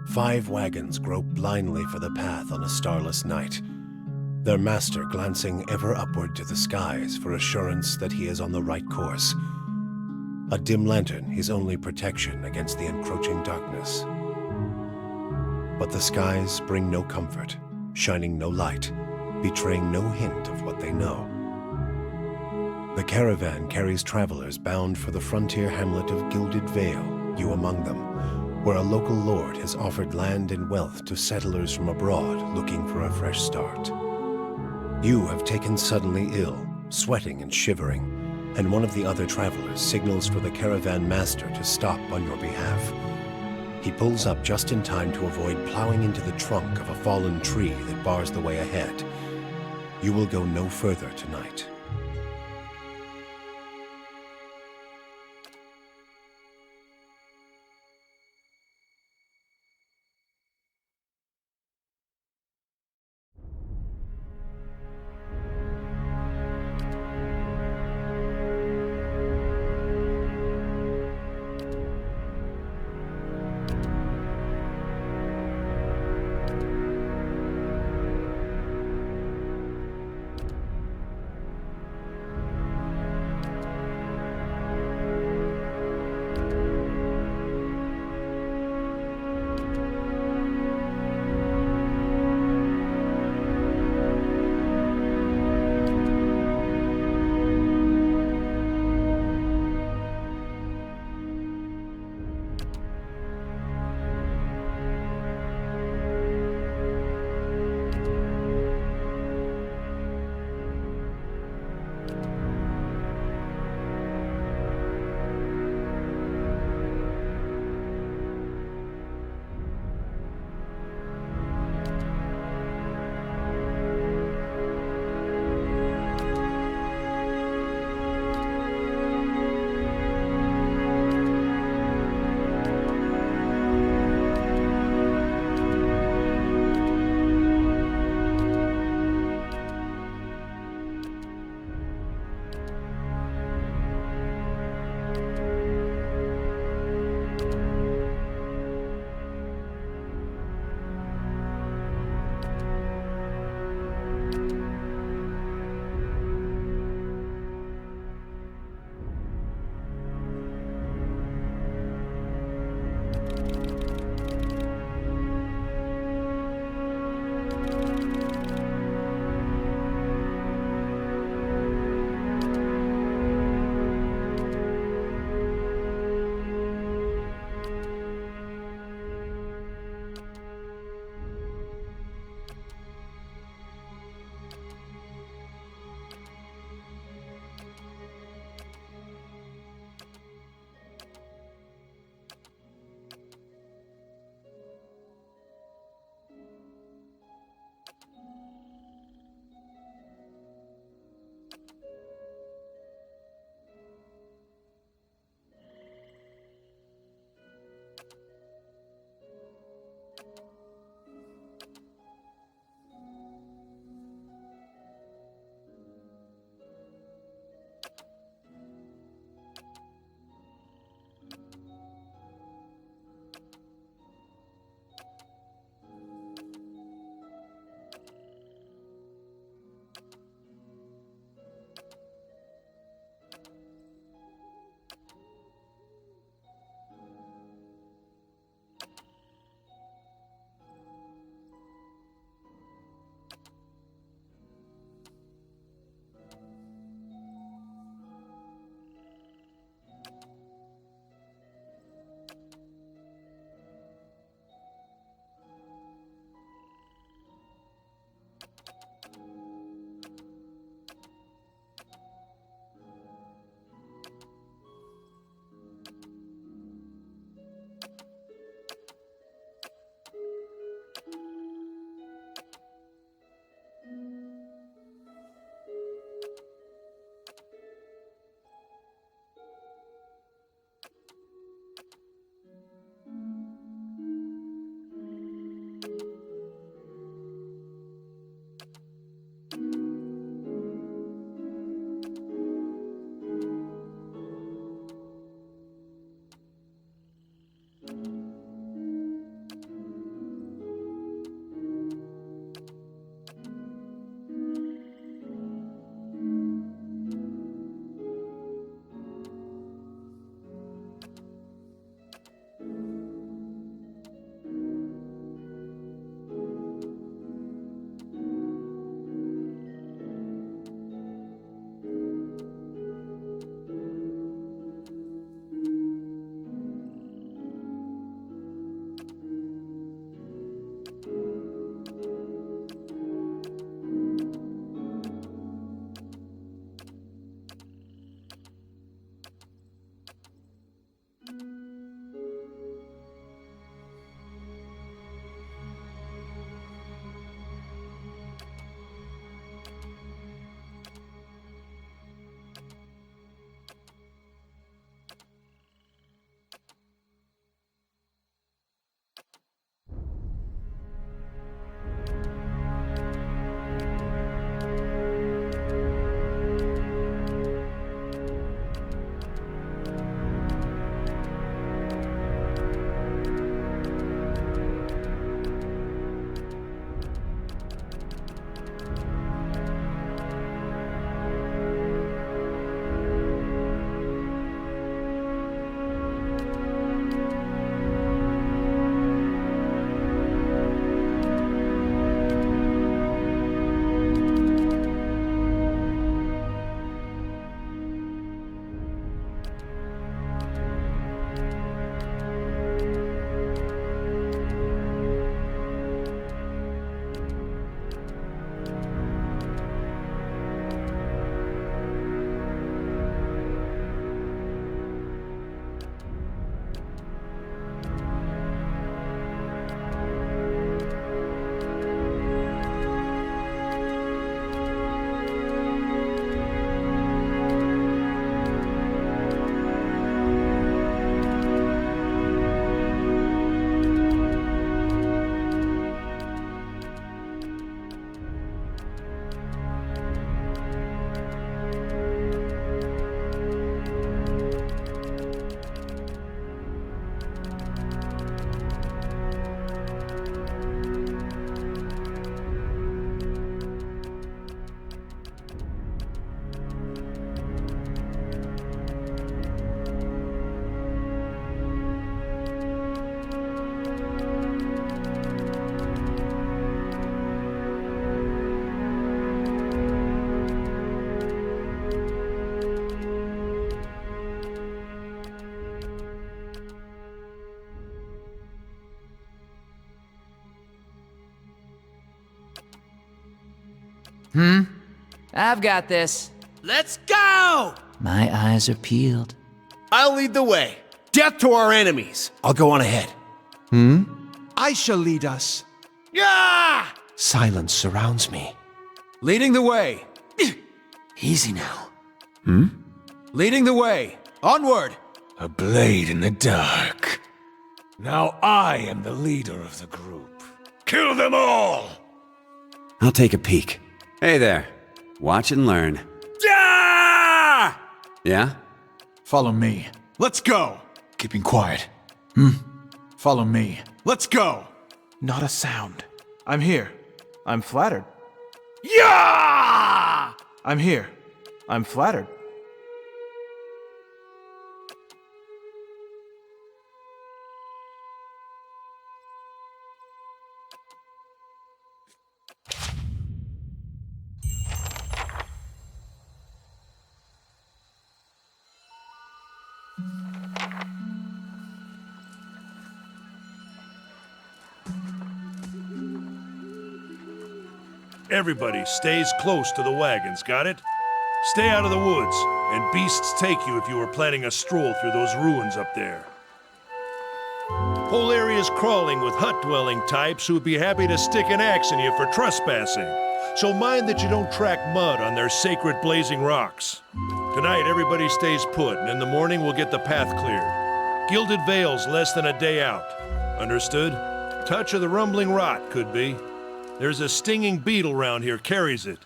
5 wagons grope blindly for the path on a starless night, their master glancing ever upward to the skies for assurance that he is on the right course. A dim lantern his only protection against the encroaching darkness. But the skies bring no comfort, shining no light, betraying no hint of what they know. The caravan carries travelers bound for the frontier hamlet of Gilded Vale, you among them, where a local lord has offered land and wealth to settlers from abroad looking for a fresh start. You have taken suddenly ill, sweating and shivering, and one of the other travelers signals for the caravan master to stop on your behalf. He pulls up just in time to avoid plowing into the trunk of a fallen tree that bars the way ahead. You will go no further tonight. I've got this. Let's go! My eyes are peeled. I'll lead the way. Death to our enemies. I'll go on ahead. I shall lead us. Yeah! Silence surrounds me. Leading the way. Easy now. Leading the way. Onward. A blade in the dark. Now I am the leader of the group. Kill them all! I'll take a peek. Hey there. Watch and learn. Yeah! Yeah? Follow me. Let's go. Keeping quiet. Follow me. Let's go. Not a sound. I'm here. I'm flattered. Yeah! I'm here. I'm flattered. Everybody stays close to the wagons, got it? Stay out of the woods, and beasts take you if you are planning a stroll through those ruins up there. Whole area's crawling with hut-dwelling types who would be happy to stick an axe in you for trespassing. So mind that you don't track mud on their sacred blazing rocks. Tonight, everybody stays put, and in the morning we'll get the path cleared. Gilded Vale's less than a day out. Understood? Touch of the rumbling rot, could be. There's a stinging beetle round here, carries it.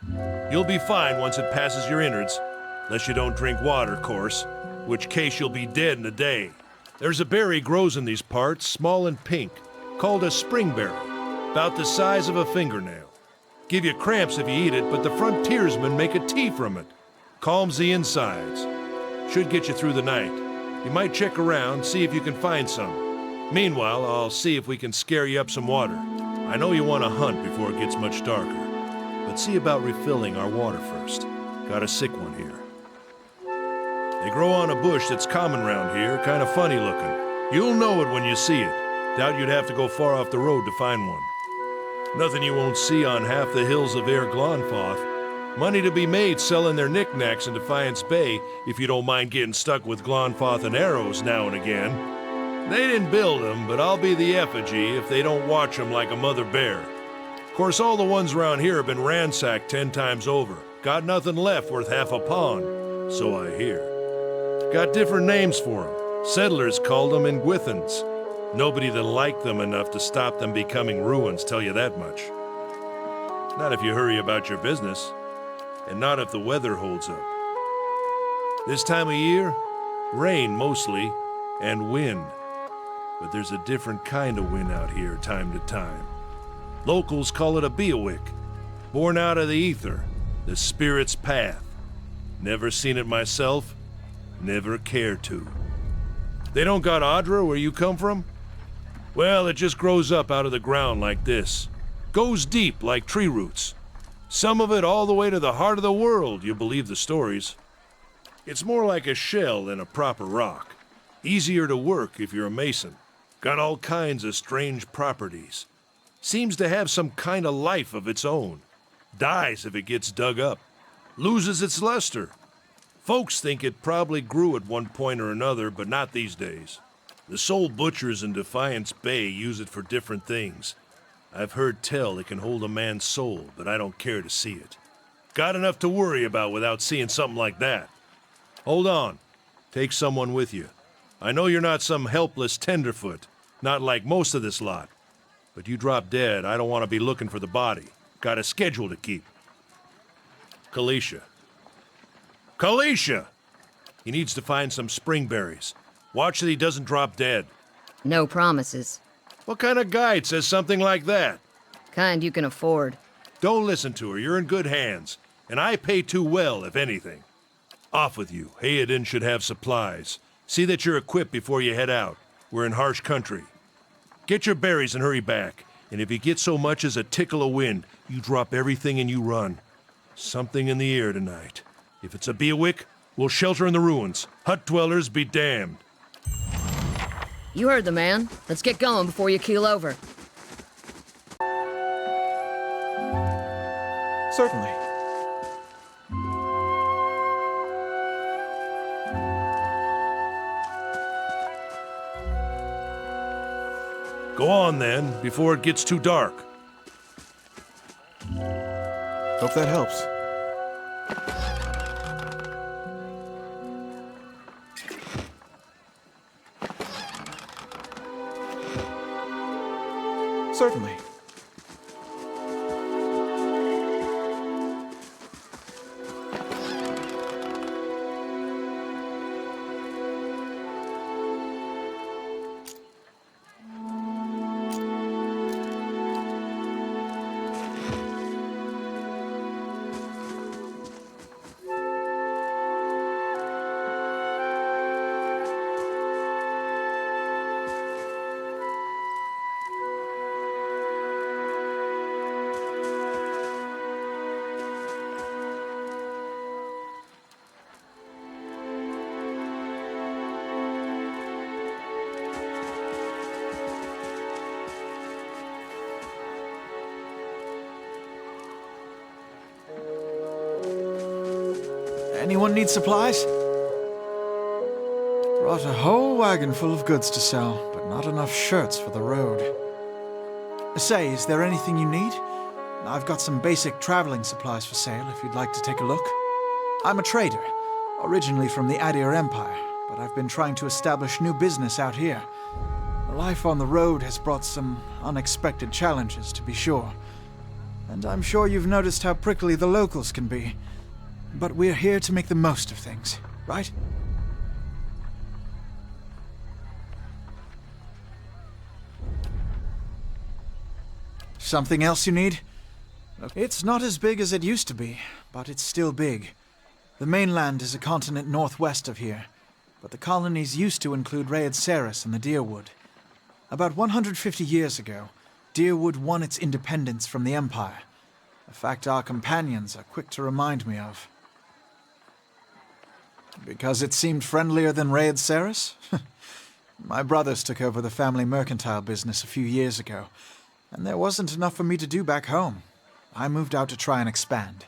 You'll be fine once it passes your innards. Unless you don't drink water, of course. Which case you'll be dead in a day. There's a berry grows in these parts, small and pink, called a springberry. About the size of a fingernail. Give you cramps if you eat it, but the frontiersmen make a tea from it. Calms the insides. Should get you through the night. You might check around, see if you can find some. Meanwhile, I'll see if we can scare you up some water. I know you want to hunt before it gets much darker, but see about refilling our water first. Got a sick one here. They grow on a bush that's common round here, kind of funny looking. You'll know it when you see it. Doubt you'd have to go far off the road to find one. Nothing you won't see on half the hills of Air Glonfoth. Money to be made selling their knickknacks in Defiance Bay if you don't mind getting stuck with Glonfoth and arrows now and again. They didn't build them, but I'll be the effigy if they don't watch them like a mother bear. Of course, all the ones around here have been ransacked 10 times over. Got nothing left worth half a pond, so I hear. Got different names for them. Settlers called them Ingwithans. Nobody that liked them enough to stop them becoming ruins, tell you that much. Not if you hurry about your business, and not if the weather holds up. This time of year, rain mostly, and wind. But there's a different kind of wind out here time to time. Locals call it a Beowick, born out of the ether, the spirit's path. Never seen it myself, never cared to. They don't got Audra where you come from? Well, it just grows up out of the ground like this. Goes deep like tree roots. Some of it all the way to the heart of the world, you believe the stories. It's more like a shell than a proper rock. Easier to work if you're a mason. Got all kinds of strange properties. Seems to have some kind of life of its own. Dies if it gets dug up. Loses its luster. Folks think it probably grew at one point or another, but not these days. The soul butchers in Defiance Bay use it for different things. I've heard tell it can hold a man's soul, but I don't care to see it. Got enough to worry about without seeing something like that. Hold on. Take someone with you. I know you're not some helpless tenderfoot, not like most of this lot. But you drop dead, I don't want to be looking for the body. Got a schedule to keep. Kalisha. Kalisha! He needs to find some springberries. Watch that he doesn't drop dead. No promises. What kind of guide says something like that? Kind you can afford. Don't listen to her, you're in good hands. And I pay too well, if anything. Off with you. Hayden should have supplies. See that you're equipped before you head out. We're in harsh country. Get your berries and hurry back. And if you get so much as a tickle of wind, you drop everything and you run. Something in the air tonight. If it's a Beowick, we'll shelter in the ruins. Hut dwellers be damned. You heard the man. Let's get going before you keel over. Certainly. Go on then, before it gets too dark. Hope that helps. Certainly. Anyone need supplies? Brought a whole wagon full of goods to sell, but not enough shirts for the road. Say, is there anything you need? I've got some basic traveling supplies for sale if you'd like to take a look. I'm a trader, originally from the Adir Empire, but I've been trying to establish new business out here. Life on the road has brought some unexpected challenges, to be sure. And I'm sure you've noticed how prickly the locals can be. But we're here to make the most of things, right? Something else you need? It's not as big as it used to be, but it's still big. The mainland is a continent northwest of here, but the colonies used to include Rhaed Saris and the Deerwood. About 150 years ago, Deerwood won its independence from the Empire, a fact our companions are quick to remind me of. Because it seemed friendlier than Rhaed Saris? My brothers took over the family mercantile business a few years ago, and there wasn't enough for me to do back home. I moved out to try and expand.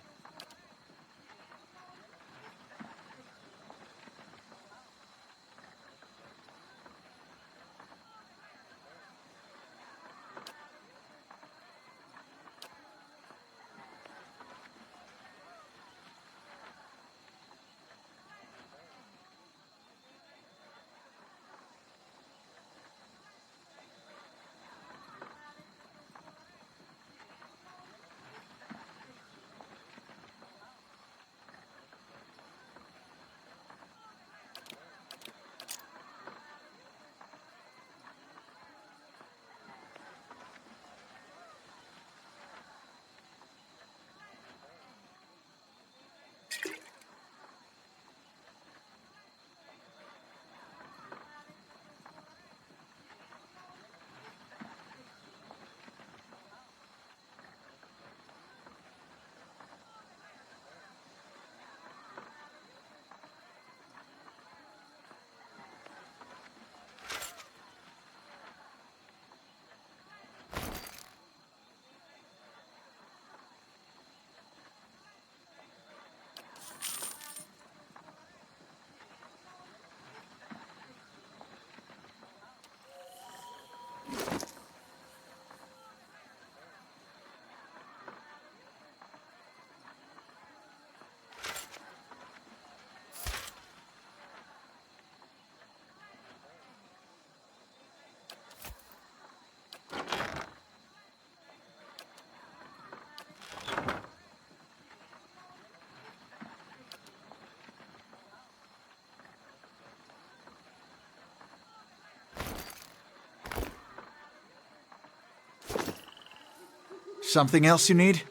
Something else you need?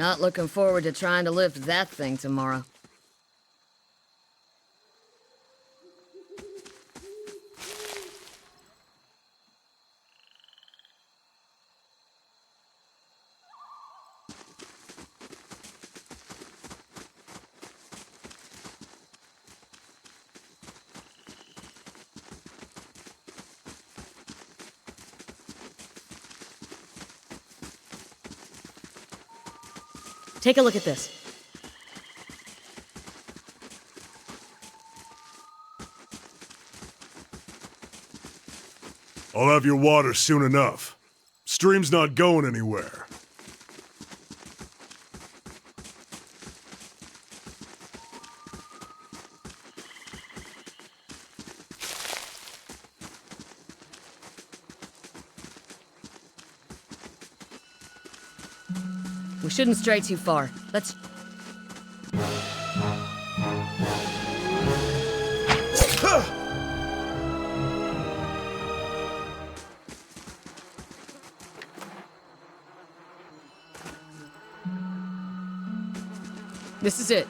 Not looking forward to trying to lift that thing tomorrow. Take a look at this. I'll have your water soon enough. Stream's not going anywhere. We shouldn't stray too far. Let's... This is it.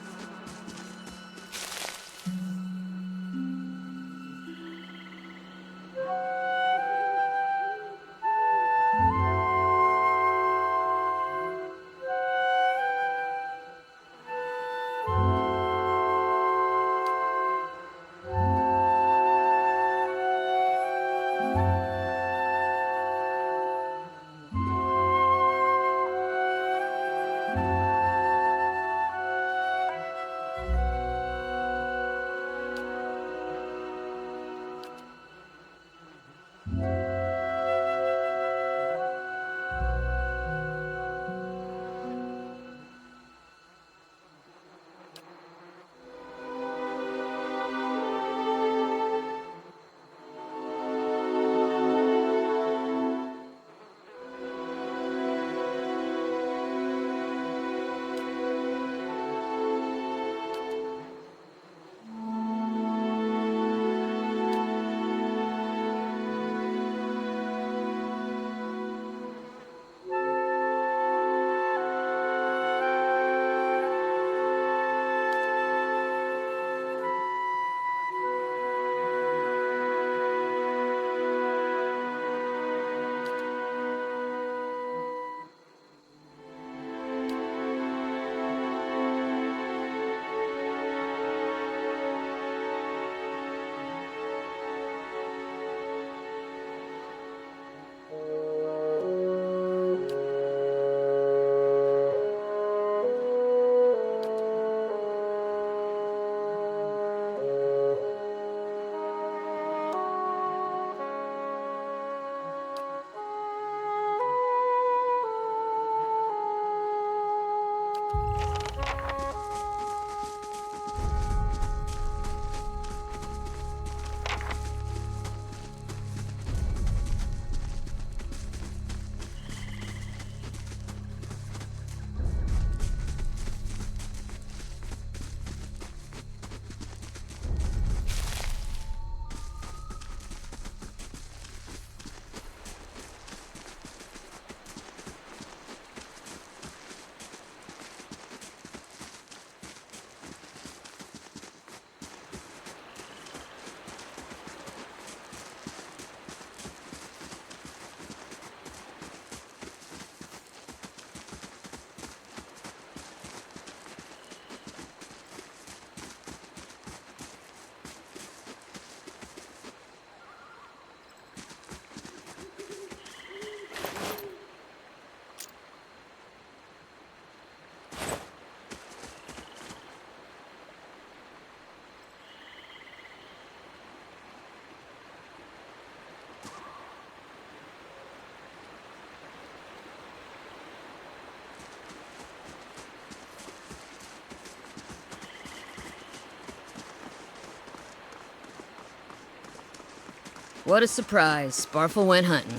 What a surprise. Sparfle went hunting.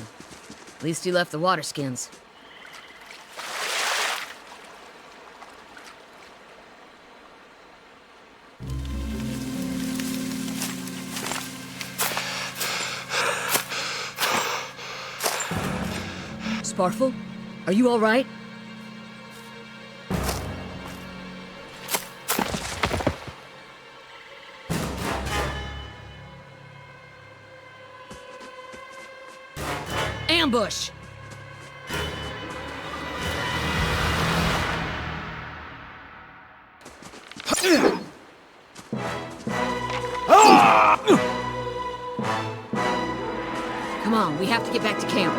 At least he left the water skins. Sparfle? Are you all right? ambush! Come on, we have to get back to camp.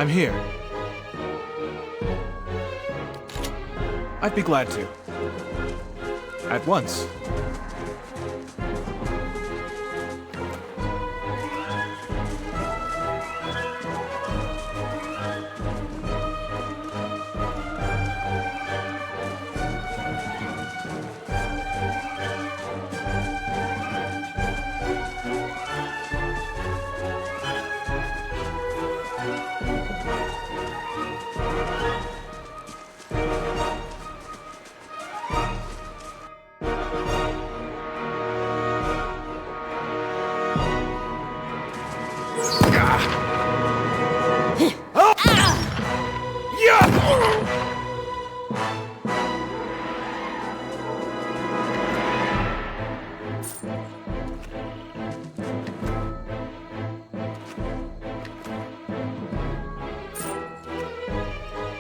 I'm here. I'd be glad to. At once.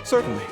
Certainly.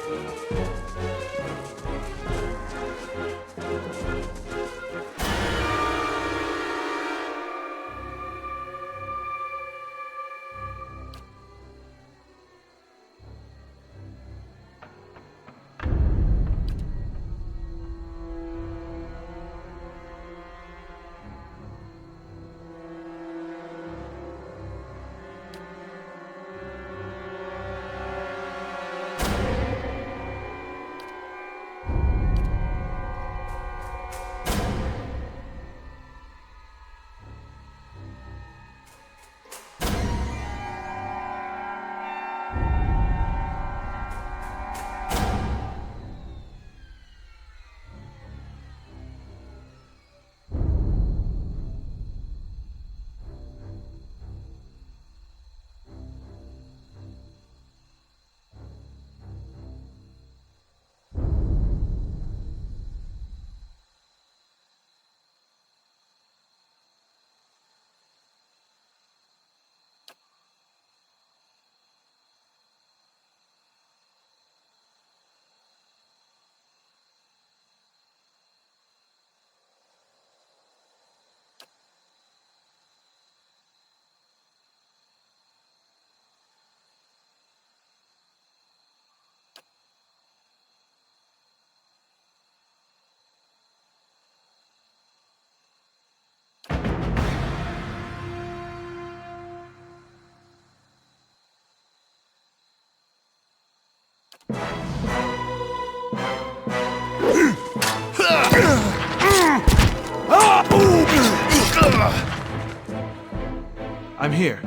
I'm here.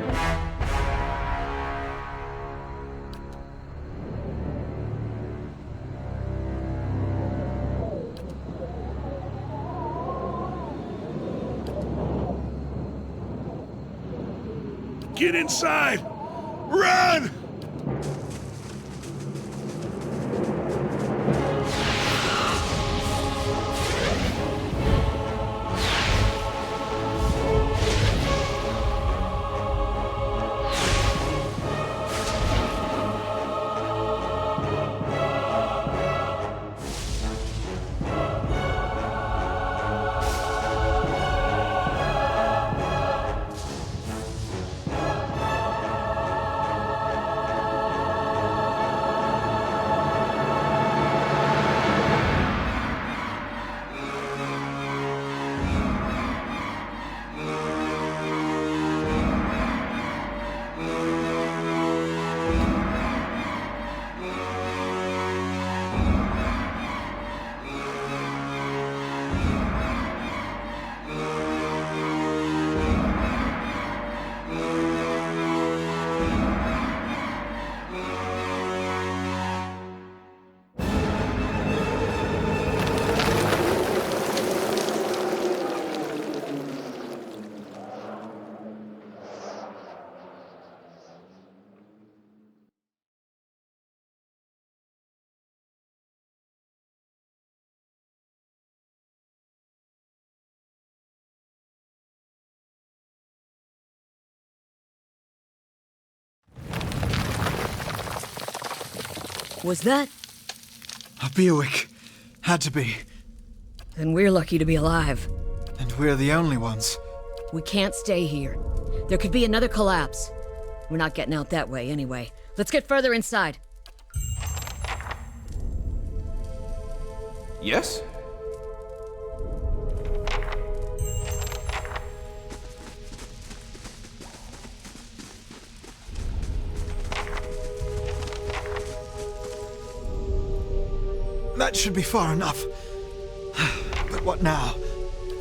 Get inside! Run! Was that? A Bewick. Had to be. Then we're lucky to be alive. And we're the only ones. We can't stay here. There could be another collapse. We're not getting out that way anyway. Let's get further inside. Yes? That should be far enough. But what now?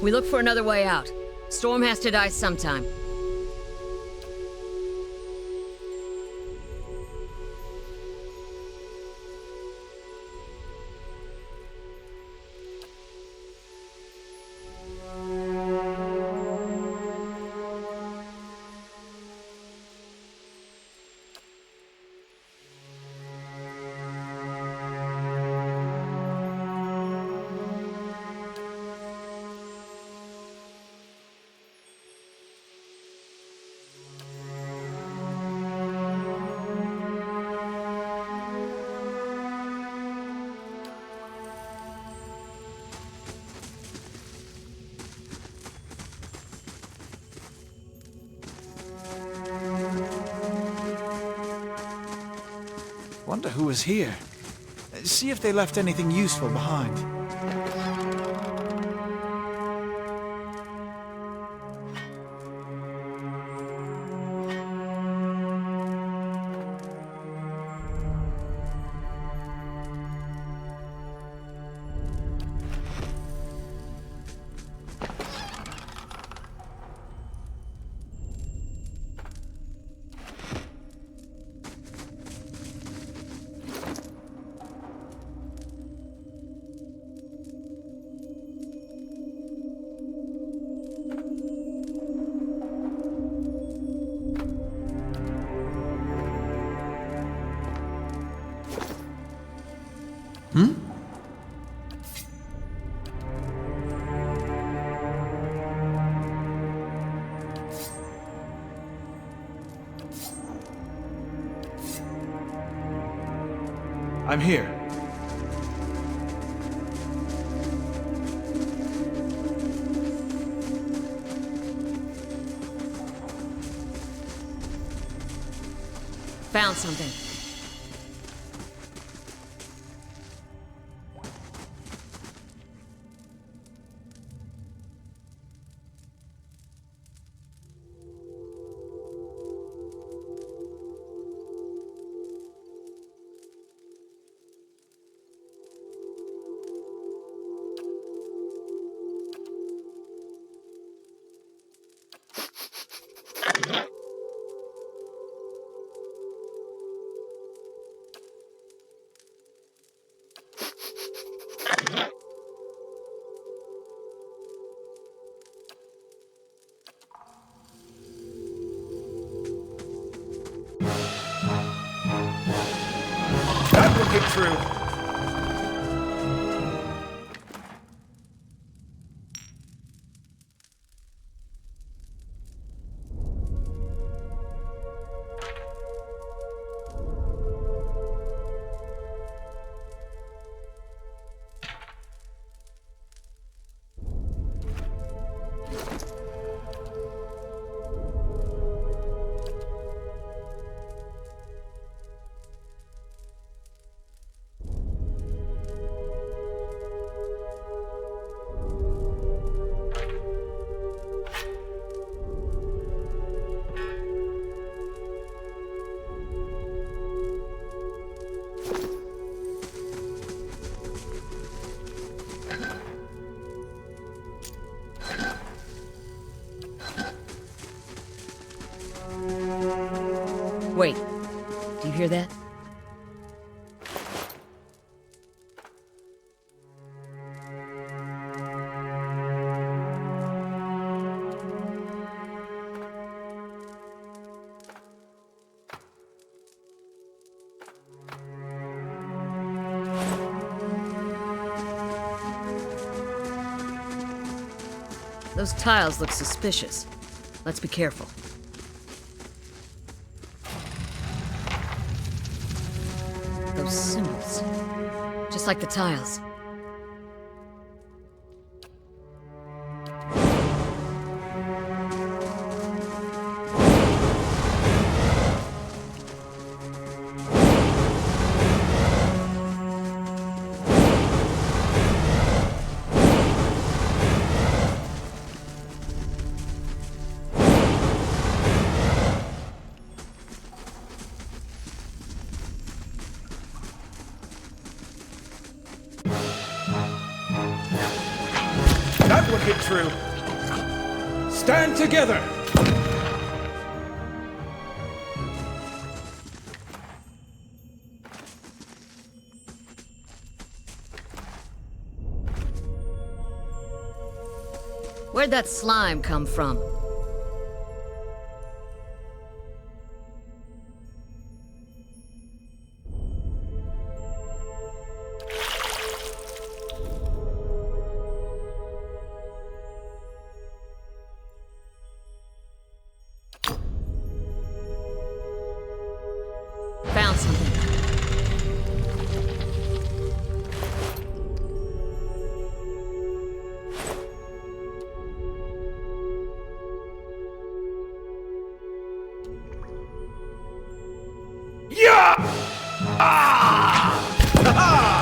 We look for another way out. Storm has to die sometime. Wonder who was here. See if they left anything useful behind. I'm here. Found something. That will get through. Wait. Do you hear that? Those tiles look suspicious. Let's be careful. Those symbols. like the tiles. That would hit true. Stand together! Where'd that slime come from? Found something. Yeah! Ah! Ha-ha!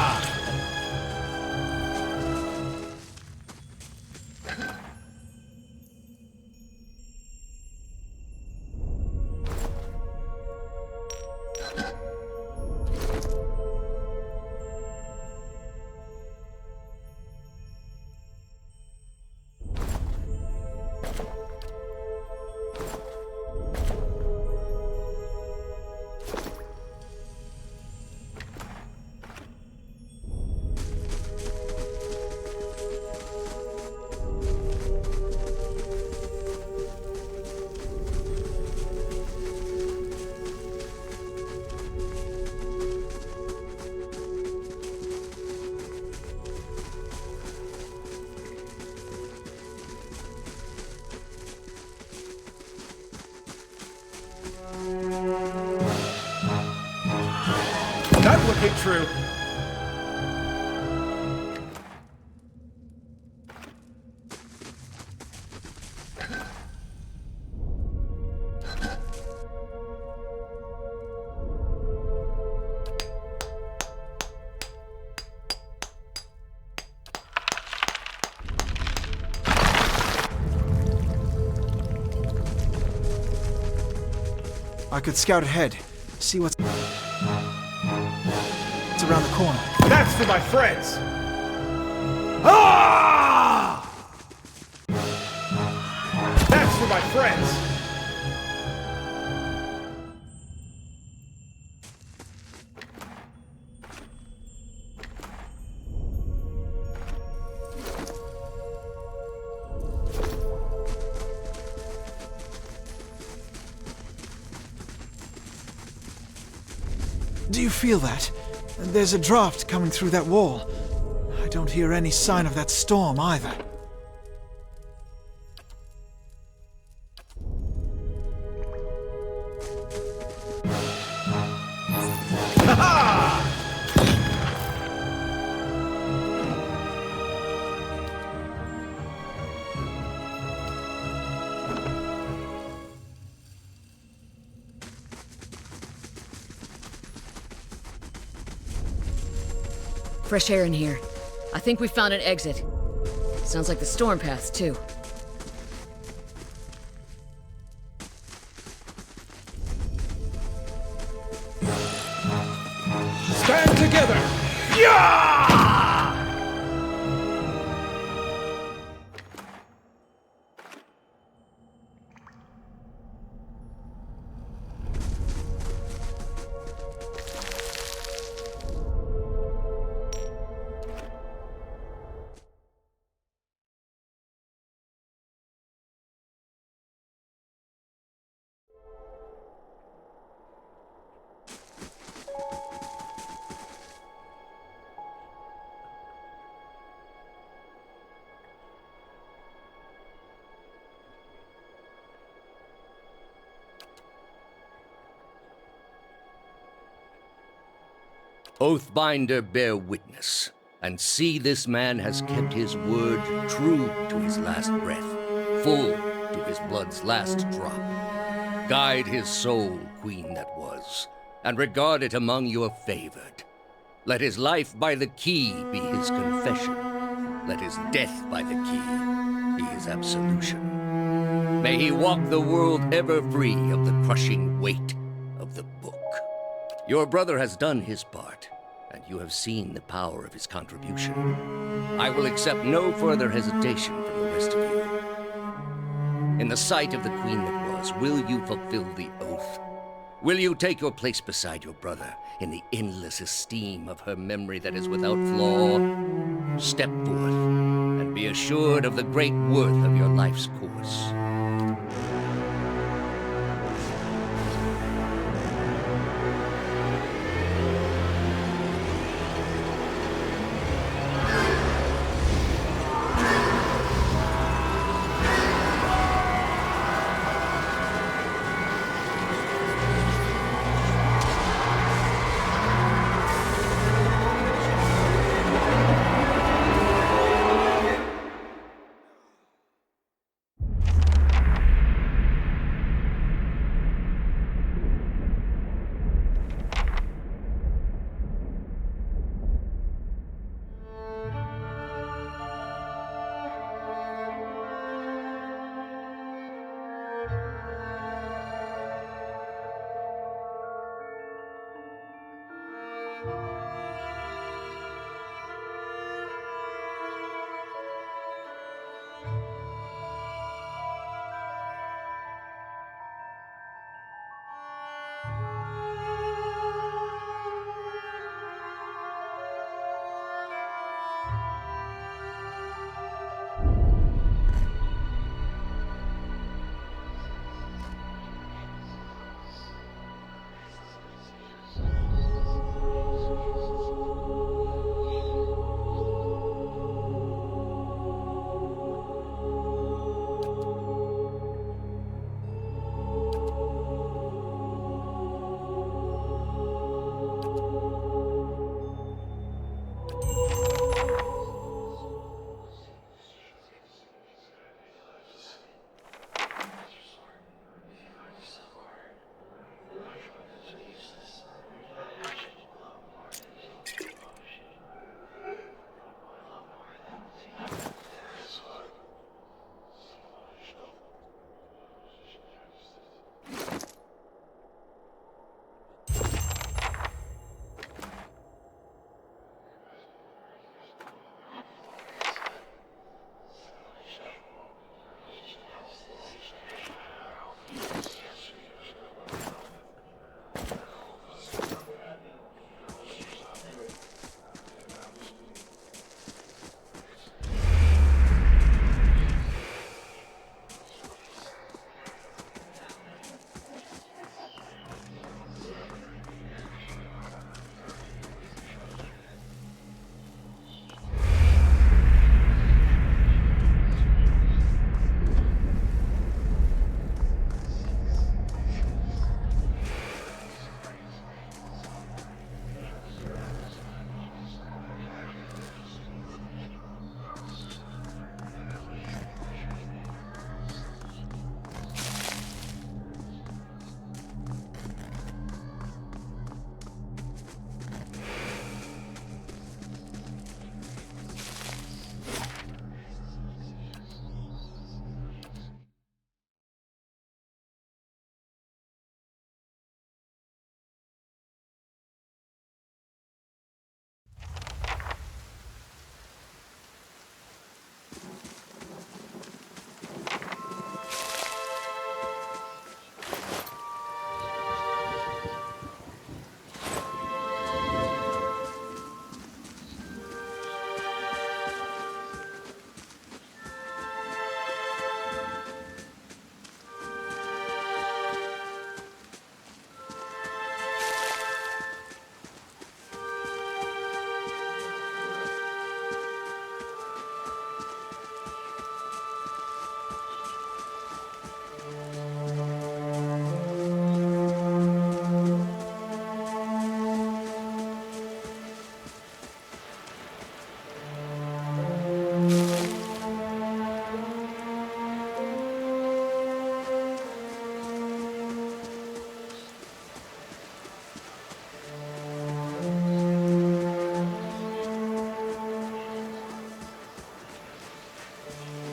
That would hit true. I could scout ahead, see what's around the corner. That's for my friends! Ah! That's for my friends! Do you feel that? There's a draft coming through that wall. I don't hear any sign of that storm either. Fresh air in here. I think we found an exit. Sounds like the storm paths, too. Stand together! Yeah! Oathbinder, bear witness, and see this man has kept his word true to his last breath, full to his blood's last drop. Guide his soul, queen that was, and regard it among your favored. Let his life by the key be his confession. Let his death by the key be his absolution. May he walk the world ever free of the crushing weight of the book. Your brother has done his part, and you have seen the power of his contribution. I will accept no further hesitation from the rest of you. In the sight of the queen that was, will you fulfill the oath? Will you take your place beside your brother in the endless esteem of her memory that is without flaw? Step forth, and be assured of the great worth of your life's course.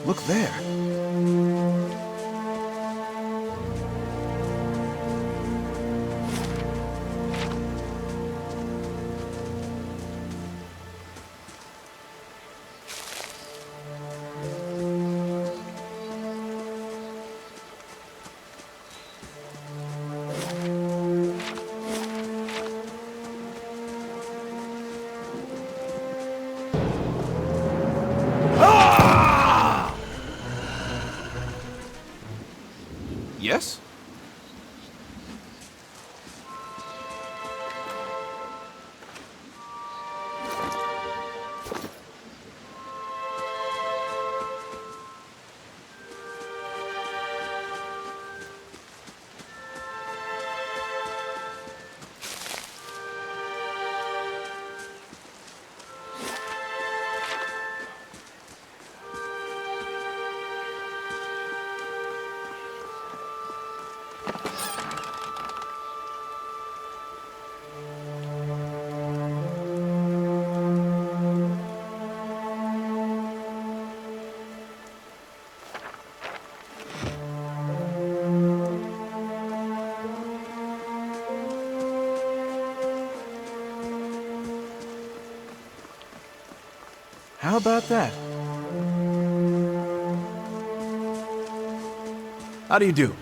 Look there. Yes? How about that? How do you do?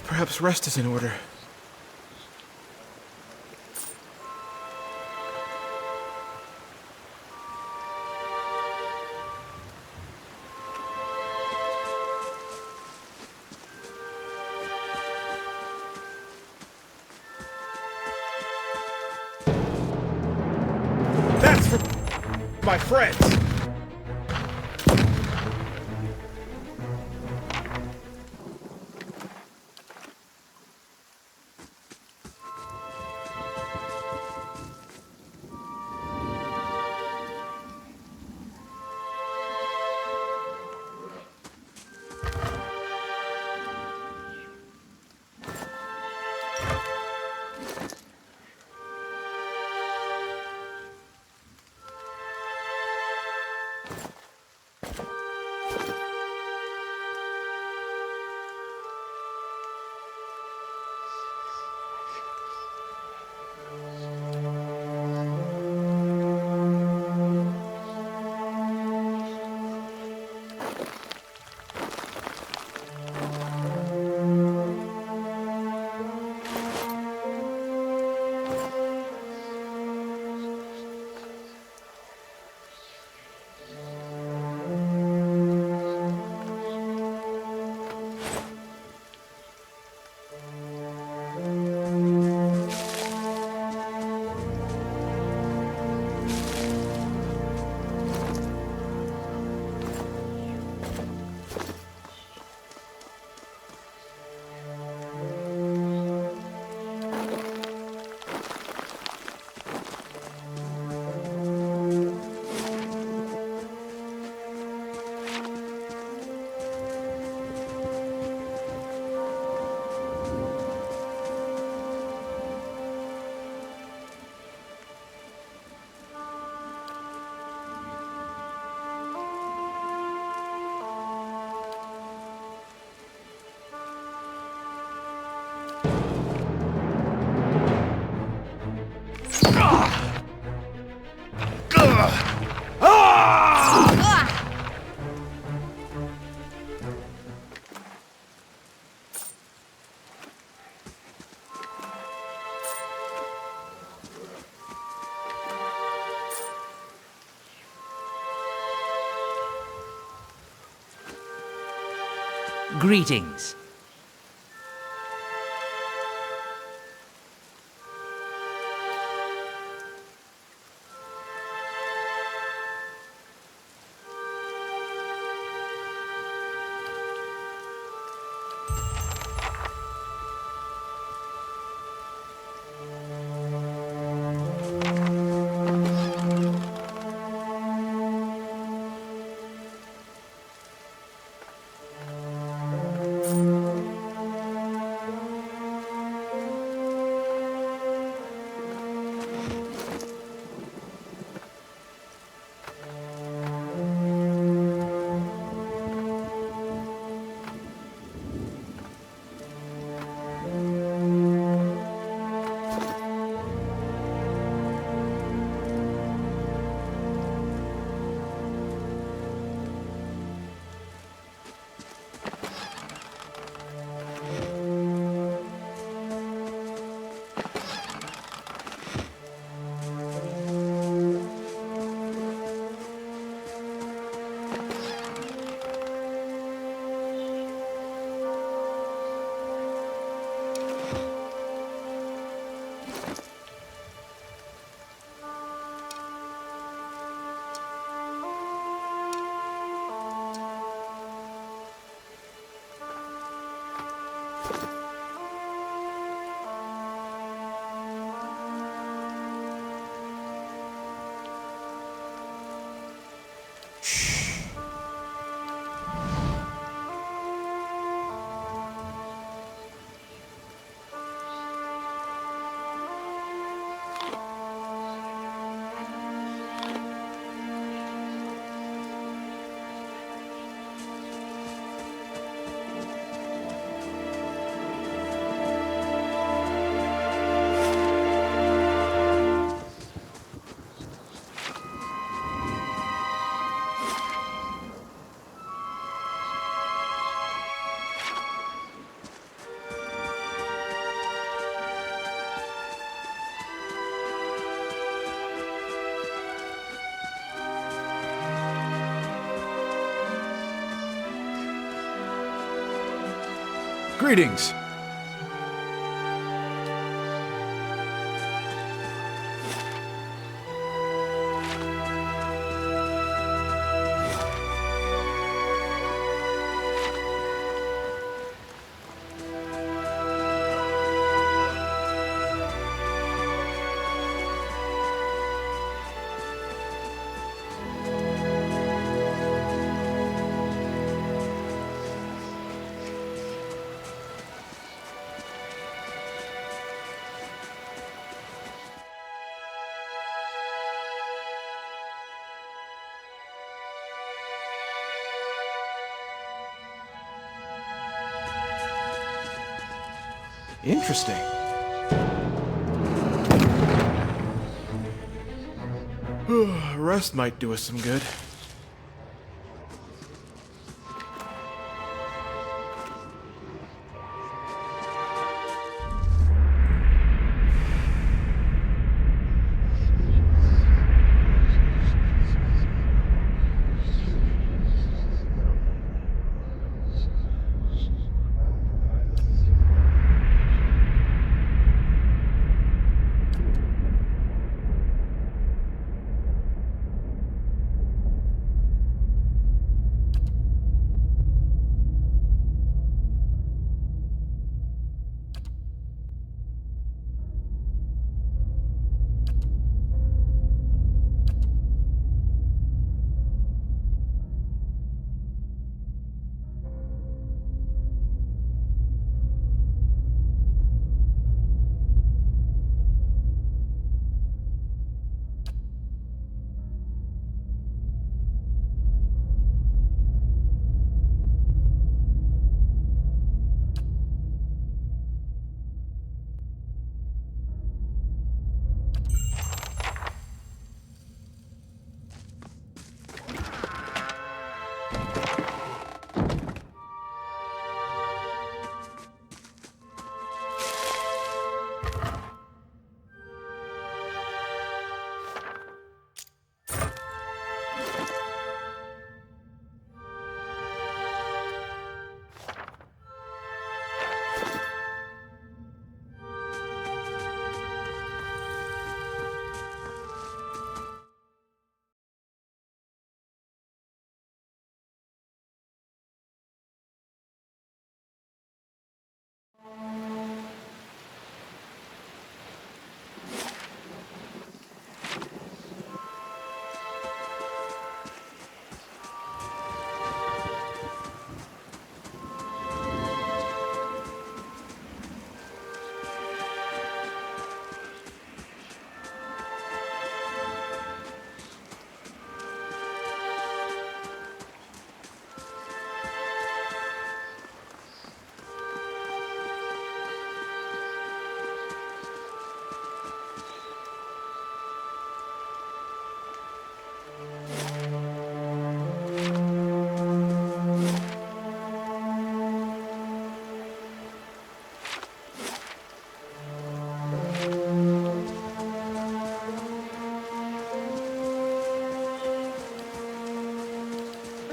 Perhaps rest is in order. That's for my friends. Greetings. Greetings. Interesting. Rest might do us some good.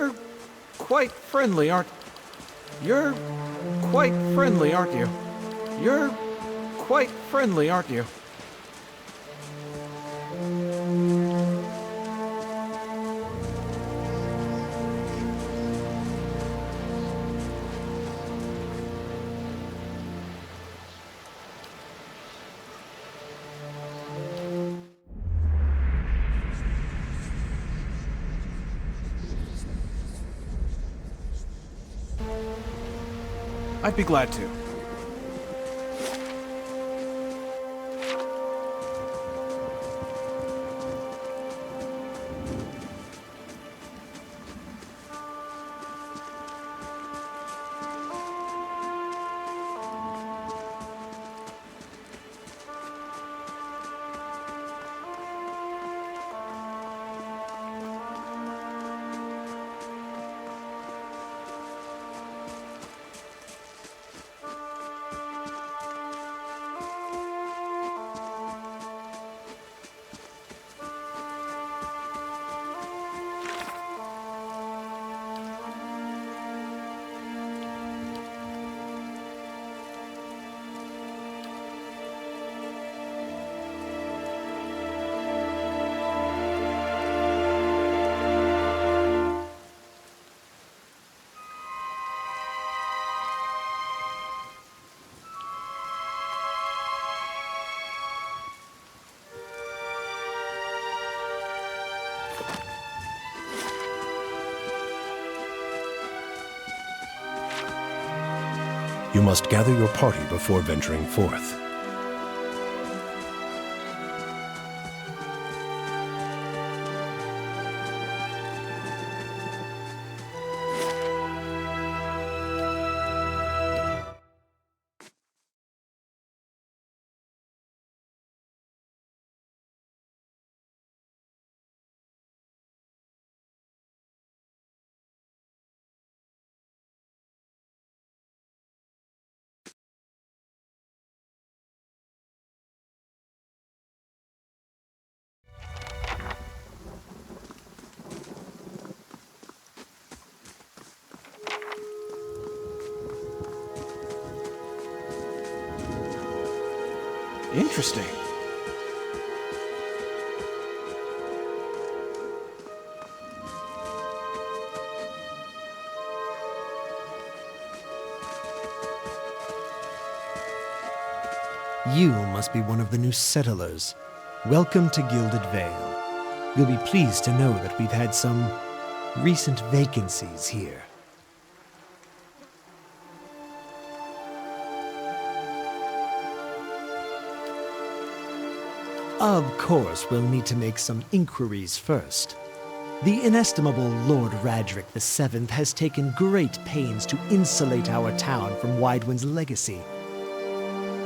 You're quite friendly, aren't You're quite friendly, aren't you? You're quite friendly, aren't you? I'd be glad to. You must gather your party before venturing forth. Interesting. You must be one of the new settlers. Welcome to Gilded Vale. You'll be pleased to know that we've had some recent vacancies here. Of course, we'll need to make some inquiries first. The inestimable Lord Radric VII has taken great pains to insulate our town from Widewind's legacy.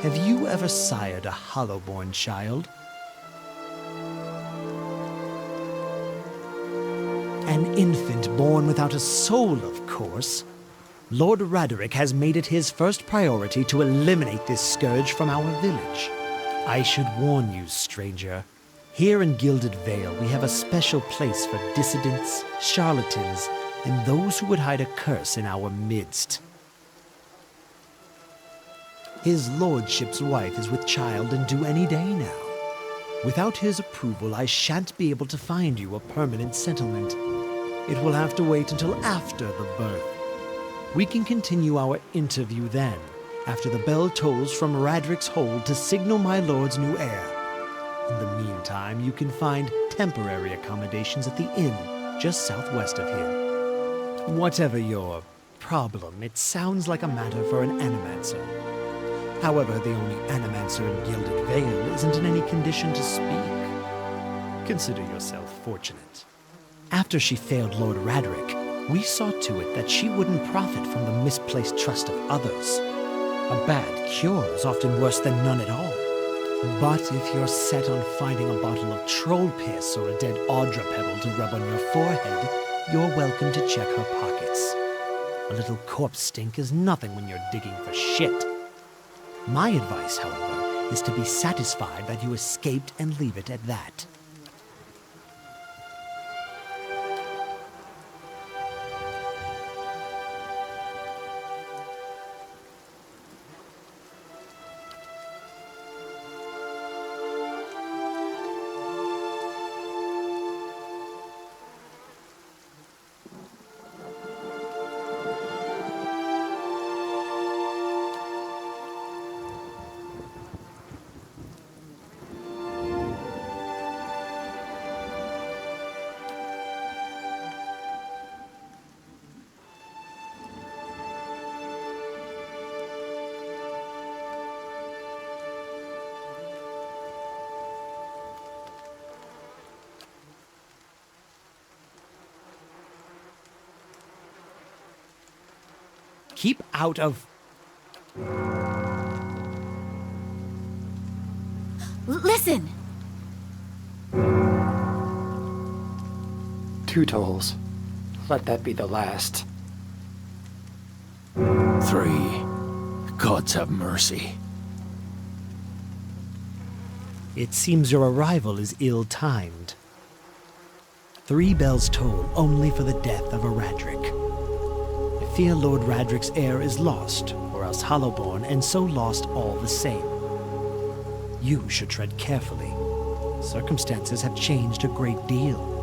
Have you ever sired a Hollowborn child? An infant born without a soul, of course. Lord Radric has made it his first priority to eliminate this scourge from our village. I should warn you, stranger. Here in Gilded Vale, we have a special place for dissidents, charlatans, and those who would hide a curse in our midst. His lordship's wife is with child and due any day now. Without his approval, I shan't be able to find you a permanent settlement. It will have to wait until after the birth. We can continue our interview then, after the bell tolls from Radric's hold to signal my lord's new heir. In the meantime, you can find temporary accommodations at the inn just southwest of here. Whatever your problem, it sounds like a matter for an animancer. However, the only animancer in Gilded Vale isn't in any condition to speak. Consider yourself fortunate. After she failed Lord Radric, we saw to it that she wouldn't profit from the misplaced trust of others. A bad cure is often worse than none at all. But if you're set on finding a bottle of troll piss or a dead Audra pebble to rub on your forehead, you're welcome to check her pockets. A little corpse stink is nothing when you're digging for shit. My advice, however, is to be satisfied that you escaped and leave it at that. keep out of... Listen! 2 tolls. Let that be the last. 3. Gods have mercy. It seems your arrival is ill-timed. 3 bells toll only for the death of a Radric. I fear Lord Radric's heir is lost, or else Hollowborn, and so lost all the same. You should tread carefully. Circumstances have changed a great deal.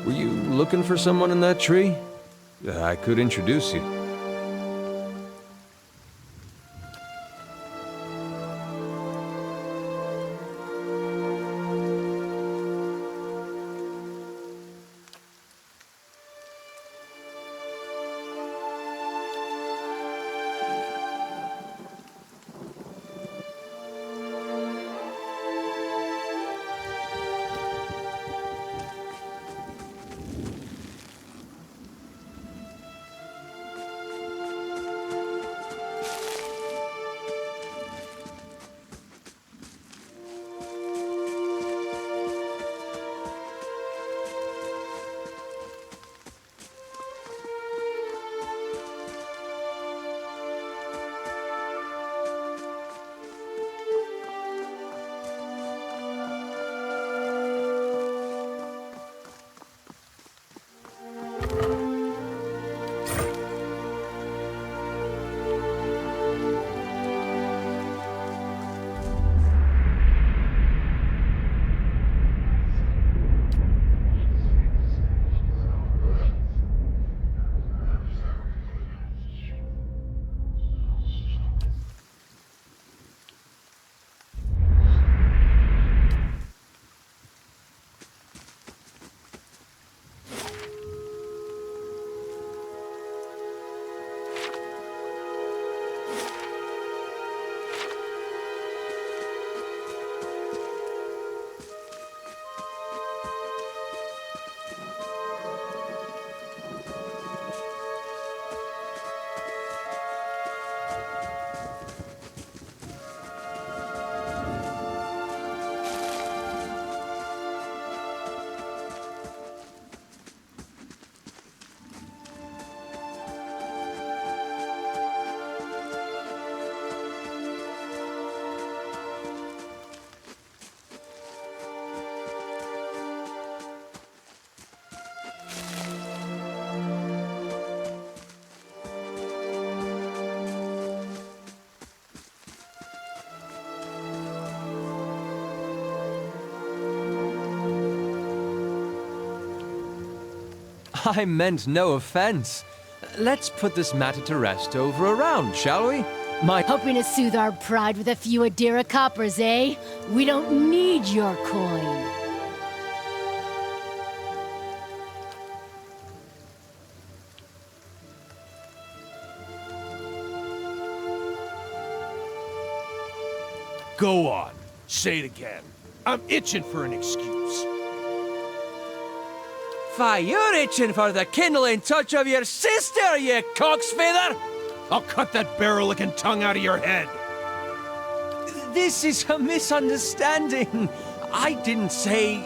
Were you looking for someone in that tree? I could introduce you. I meant no offense. Let's put this matter to rest over a round, shall we? Hoping to soothe our pride with a few Adira coppers, eh? We don't need your coin. Go on. Say it again. I'm itching for an excuse. Why, you're itching for the kindling touch of your sister, you cocksfeather! I'll cut that barrel-licking tongue out of your head. This is a misunderstanding. I didn't say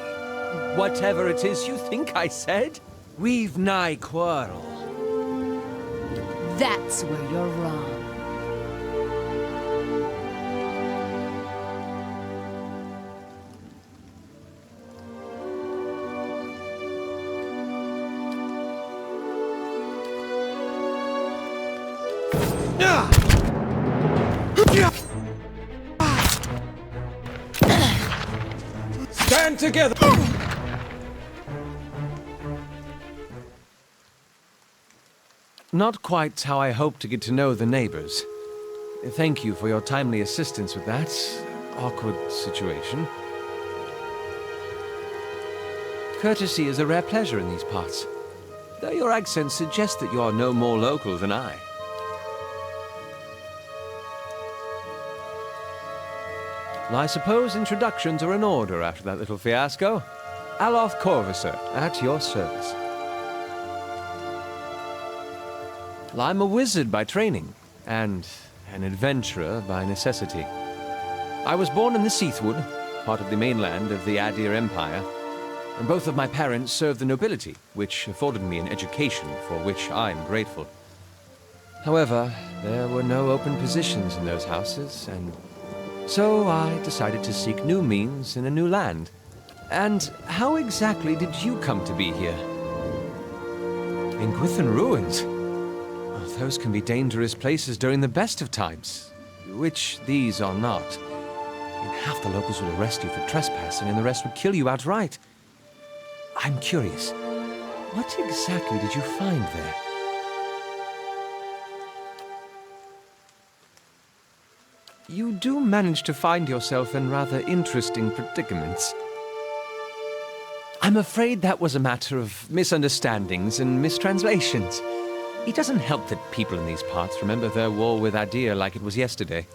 whatever it is you think I said. We've nigh quarrel. That's where you're wrong. Stand together! Not quite how I hoped to get to know the neighbors. Thank you for your timely assistance with that awkward situation. Courtesy is a rare pleasure in these parts, though your accent suggests that you are no more local than I. I suppose introductions are in order after that little fiasco. Aloth Corvusser, at your service. I'm a wizard by training, and an adventurer by necessity. I was born in the Seathwood, part of the mainland of the Adir Empire, and both of my parents served the nobility, which afforded me an education for which I am grateful. However, there were no open positions in those houses, and so I decided to seek new means in a new land. And how exactly did you come to be here? In Gwithan Ruins? Oh, those can be dangerous places during the best of times, which these are not. And half the locals will arrest you for trespassing, and the rest would kill you outright. I'm curious, what exactly did you find there? You do manage to find yourself in rather interesting predicaments. I'm afraid that was a matter of misunderstandings and mistranslations. It doesn't help that people in these parts remember their war with Adir like it was yesterday.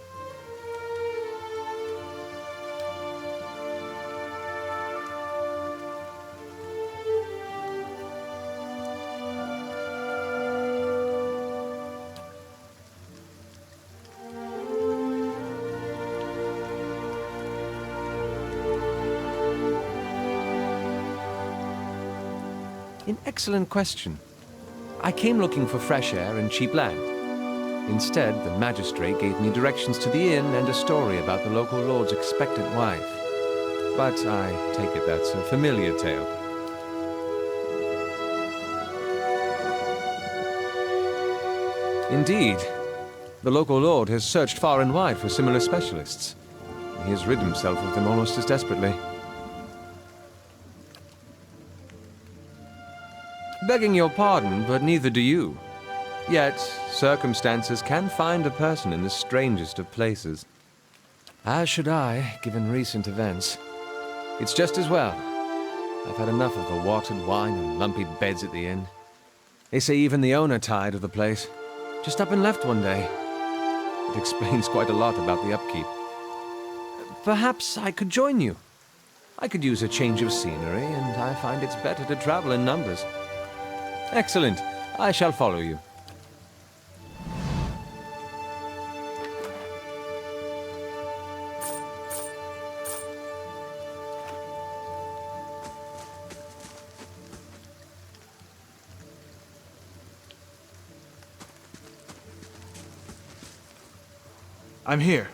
An excellent question. I came looking for fresh air and cheap land. Instead, the magistrate gave me directions to the inn and a story about the local lord's expectant wife. But I take it that's a familiar tale. Indeed. The local lord has searched far and wide for similar specialists. He has rid himself of them almost as desperately. Begging your pardon, but neither do you. Yet, circumstances can find a person in the strangest of places. As should I, given recent events. It's just as well. I've had enough of the watered wine and lumpy beds at the inn. They say even the owner tired of the place. Just up and left one day. It explains quite a lot about the upkeep. Perhaps I could join you. I could use a change of scenery, and I find it's better to travel in numbers. Excellent. I shall follow you. I'm here.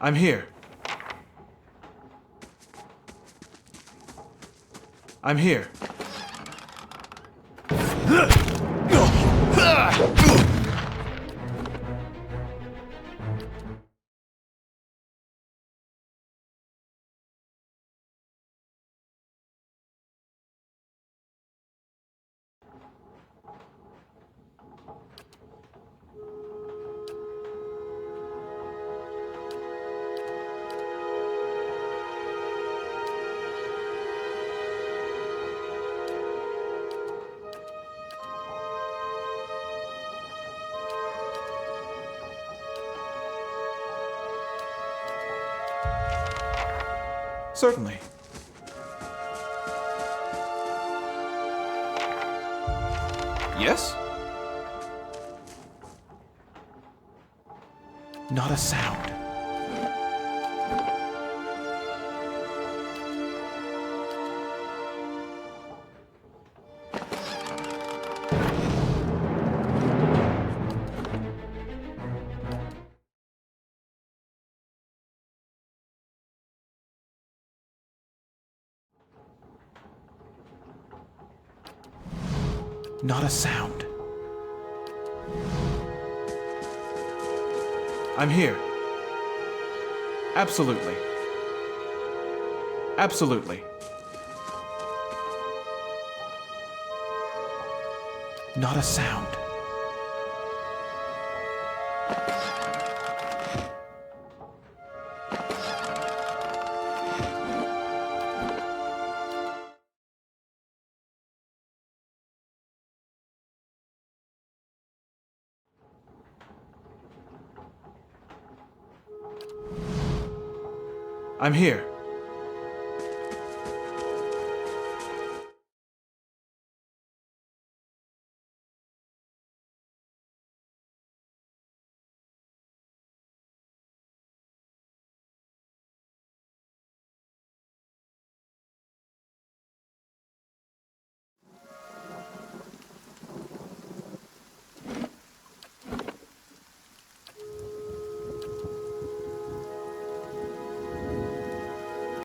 I'm here. I'm here. Certainly. Yes? Not a sound. Not a sound. I'm here. Absolutely. Absolutely. Not a sound. I'm here.